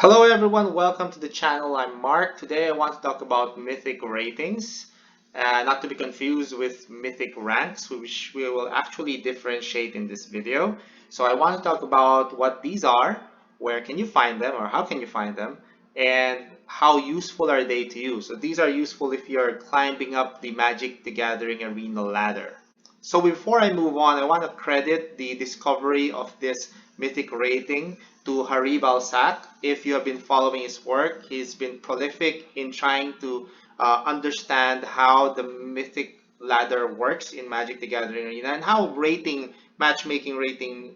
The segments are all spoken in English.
Hello everyone, welcome to the channel. I'm Mark. Today I want to talk about Mythic Ratings, not to be confused with Mythic Ranks, which we will actually differentiate in this video. So I want to talk about what these are, where can you find them or how can you find them, and how useful are they to you. So these are useful if you're climbing up the Magic the Gathering Arena ladder. So before I move on, I want to credit the discovery of this Mythic rating to Harib Al-Sak. If you have been following his work, he's been prolific in trying to understand how the Mythic ladder works in Magic the Gathering Arena and how matchmaking rating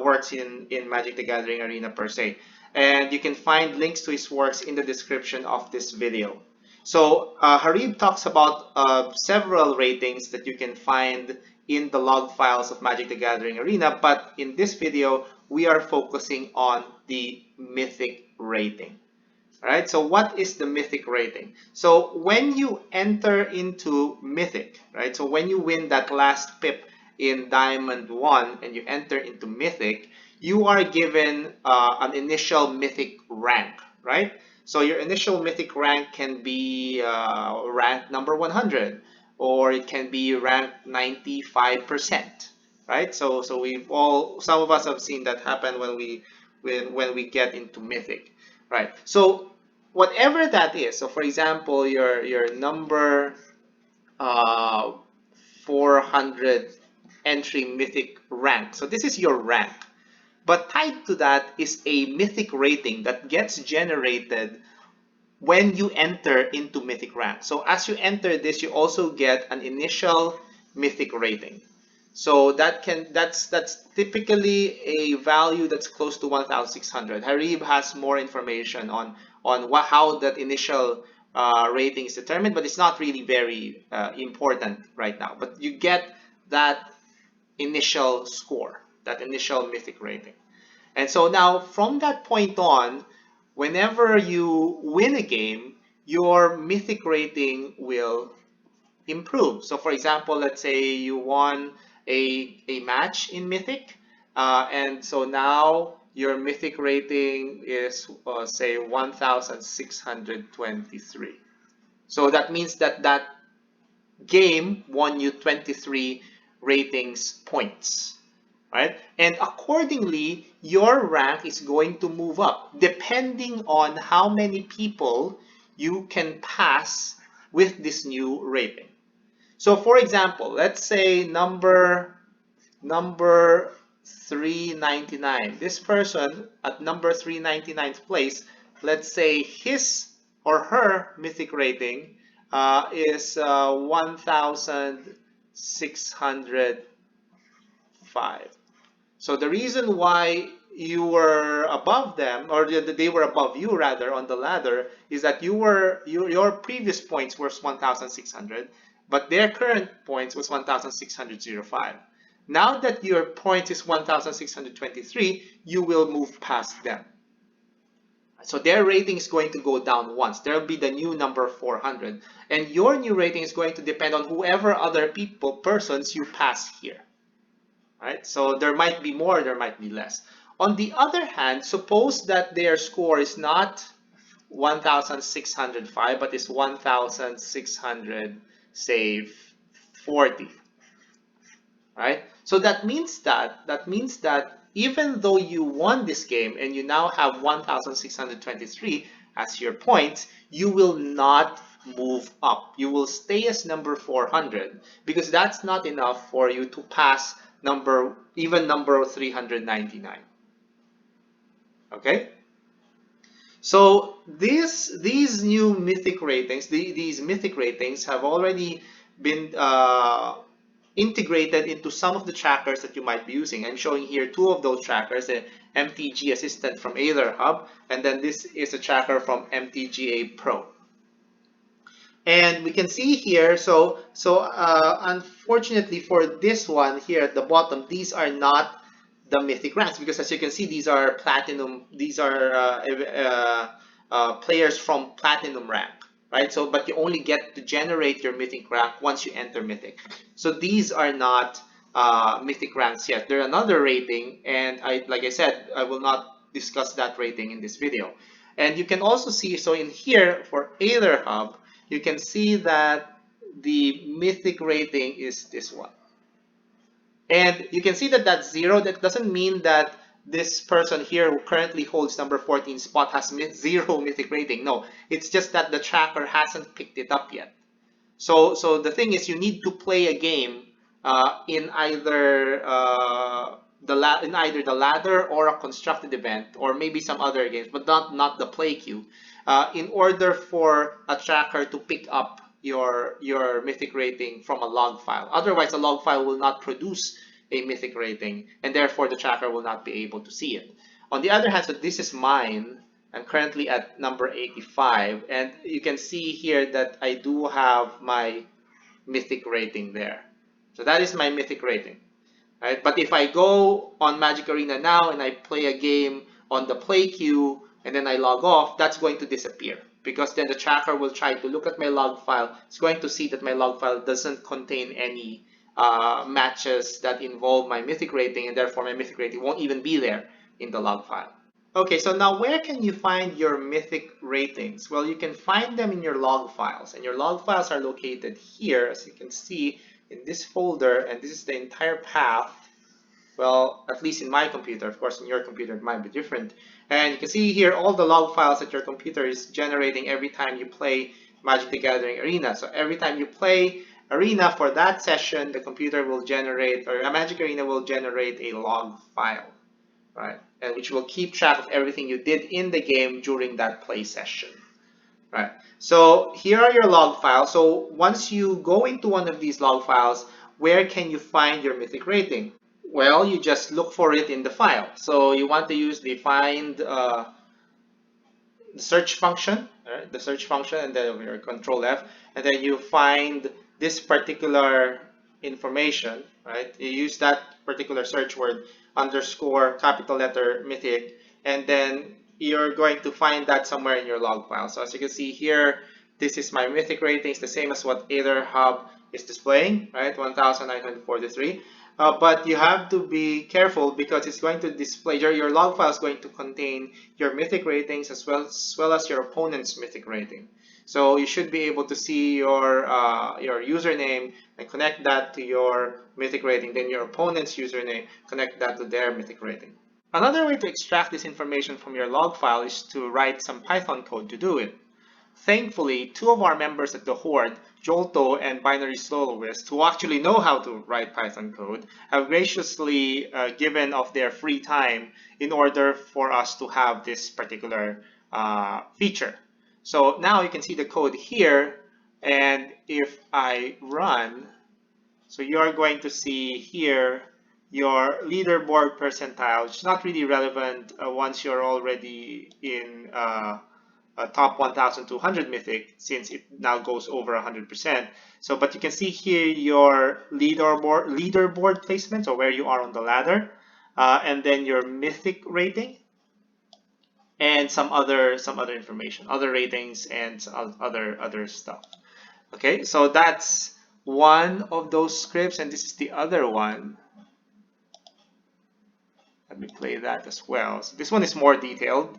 works in Magic the Gathering Arena per se. And you can find links to his works in the description of this video. So Harib talks about several ratings that you can find in the log files of Magic the Gathering Arena, but in this video, we are focusing on the Mythic rating. All right, so what is the Mythic rating? So when you enter into Mythic, right, so when you win that last pip in Diamond 1 and you enter into Mythic, you are given an initial Mythic rank, right? So your initial Mythic rank can be rank number 100, or it can be rank 95%, right? So some of us have seen that happen when we get into Mythic. Right. So whatever that is, so for example, your number 400 entry Mythic rank. So this is your rank. But tied to that is a Mythic rating that gets generated when you enter into Mythic rank. So as you enter this, you also get an initial Mythic rating. So that's typically a value that's close to 1,600. Harib has more information on how that initial rating is determined, but it's not really very important right now. But you get that initial score, that initial Mythic rating. And so now from that point on, whenever you win a game, your Mythic rating will improve. So for example, let's say you won a match in Mythic, and so now your Mythic rating is say 1,623. So that means that that game won you 23 ratings points, right? And accordingly, your rank is going to move up depending on how many people you can pass with this new rating. So for example, let's say number 399. This person at number 399th place, let's say his or her Mythic rating is 1,605. So the reason why you were above them, or they were above you rather on the ladder, is that your previous points were 1,600, but their current points was 1,605. Now that your point is 1,623, you will move past them. So their rating is going to go down once. There will be the new number 400, and your new rating is going to depend on whoever other persons you pass here. Right? So there might be more, there might be less. On the other hand, suppose that their score is not 1,605, but is 1,600, say 40. Right? So that means that even though you won this game and you now have 1,623 as your points, you will not move up. You will stay as number 400 because that's not enough for you to pass number 399. Okay? So these new mythic ratings, these mythic ratings have already been integrated into some of the trackers that you might be using. I'm showing here two of those trackers, the MTG Assistant from Aether Hub, and then this is a tracker from MTGA Pro. And we can see here, so unfortunately for this one here at the bottom, these are not the mythic ranks because as you can see, these are platinum, these are players from platinum rank. Right? So, but you only get to generate your mythic rank once you enter mythic. So these are not mythic ranks yet. They're another rating, and like I said, I will not discuss that rating in this video. And you can also see, so in here for Aether Hub, you can see that the mythic rating is this one. And you can see that that's 0. That doesn't mean that this person here who currently holds number 14 spot has 0 mythic rating. No, it's just that the tracker hasn't picked it up yet. So the thing is, you need to play a game in either the ladder or a constructed event, or maybe some other games, but not the play queue, in order for a tracker to pick up your mythic rating from a log file. Otherwise, a log file will not produce a mythic rating, and therefore the tracker will not be able to see it. On the other hand, so this is mine. I'm currently at number 85, and you can see here that I do have my mythic rating there. So that is my mythic rating, right? But if I go on Magic Arena now and I play a game on the play queue and then I log off, that's going to disappear, because then the tracker will try to look at my log file. It's going to see that my log file doesn't contain any matches that involve my mythic rating, and therefore my mythic rating won't even be there in the log file. Okay, so now where can you find your mythic ratings? Well, you can find them in your log files, and your log files are located here, as you can see, in this folder, and this is the entire path. Well, at least in my computer. Of course, in your computer it might be different. And you can see here all the log files that your computer is generating every time you play Magic the Gathering Arena. So every time you play Arena for that session, the computer will generate, or Magic Arena will generate a log file, right? And which will keep track of everything you did in the game during that play session, right? So here are your log files. So once you go into one of these log files, where can you find your mythic rating? Well, you just look for it in the file. So you want to use the find the search function, right? The search function, and then your Control F, and then you find this particular information, right? You use that particular search word underscore capital letter mythic, and then you're going to find that somewhere in your log file. So as you can see here, this is my mythic ratings, the same as what Aether Hub is displaying, right? 1943. But you have to be careful, because it's going to display, your log file is going to contain your mythic ratings as well as your opponent's mythic rating. So you should be able to see your username and connect that to your mythic rating, then your opponent's username, connect that to their mythic rating. Another way to extract this information from your log file is to write some Python code to do it. Thankfully, two of our members at the Horde, Jolto and Binary Soloist, who actually know how to write Python code, have graciously given of their free time in order for us to have this particular feature. So now you can see the code here, and if I run, so you're going to see here your leaderboard percentile, which is not really relevant once you're already in top 1200 mythic, since it now goes over 100%. So, but you can see here your leaderboard placement, or where you are on the ladder, and then your mythic rating, and some other information, other ratings, and other stuff. Okay, so that's one of those scripts, and this is the other one. Let me play that as well. So this one is more detailed.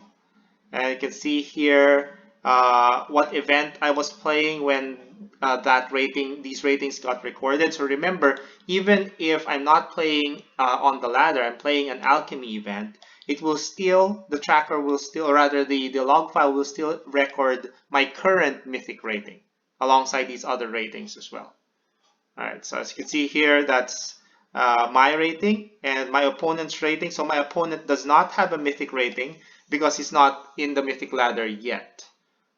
And you can see here what event I was playing when these ratings got recorded. So remember, even if I'm not playing on the ladder, I'm playing an alchemy event, it will still, the tracker will still, or rather the log file will still record my current mythic rating alongside these other ratings as well. All right, so as you can see here, that's my rating and my opponent's rating. So my opponent does not have a mythic rating because he's not in the mythic ladder yet.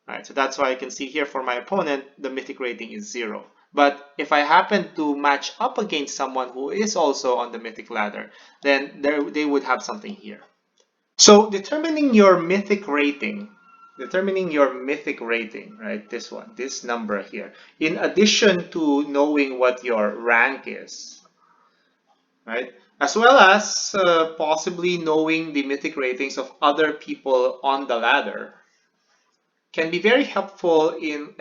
All right, so that's why I can see here for my opponent, the mythic rating is 0. But if I happen to match up against someone who is also on the mythic ladder, then they would have something here. So determining your mythic rating, right? This one, this number here, in addition to knowing what your rank is, right? As well as possibly knowing the mythic ratings of other people on the ladder, can be very helpful in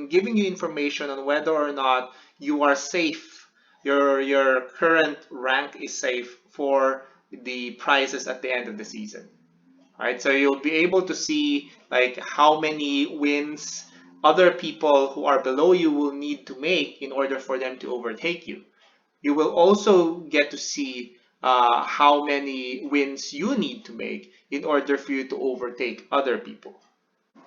giving you information on whether or not you are safe, your current rank is safe for the prizes at the end of the season. Right? So you'll be able to see like how many wins other people who are below you will need to make in order for them to overtake you. You will also get to see how many wins you need to make in order for you to overtake other people.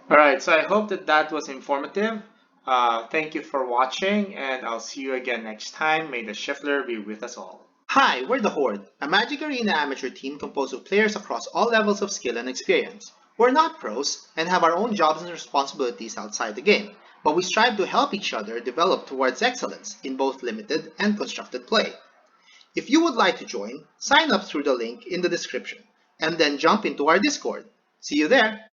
All right, so I hope that that was informative. Thank you for watching, and I'll see you again next time. May the Schiffler be with us all. Hi, we're the Horde, a Magic Arena amateur team composed of players across all levels of skill and experience. We're not pros and have our own jobs and responsibilities outside the game, but we strive to help each other develop towards excellence in both limited and constructed play. If you would like to join, sign up through the link in the description, and then jump into our Discord. See you there!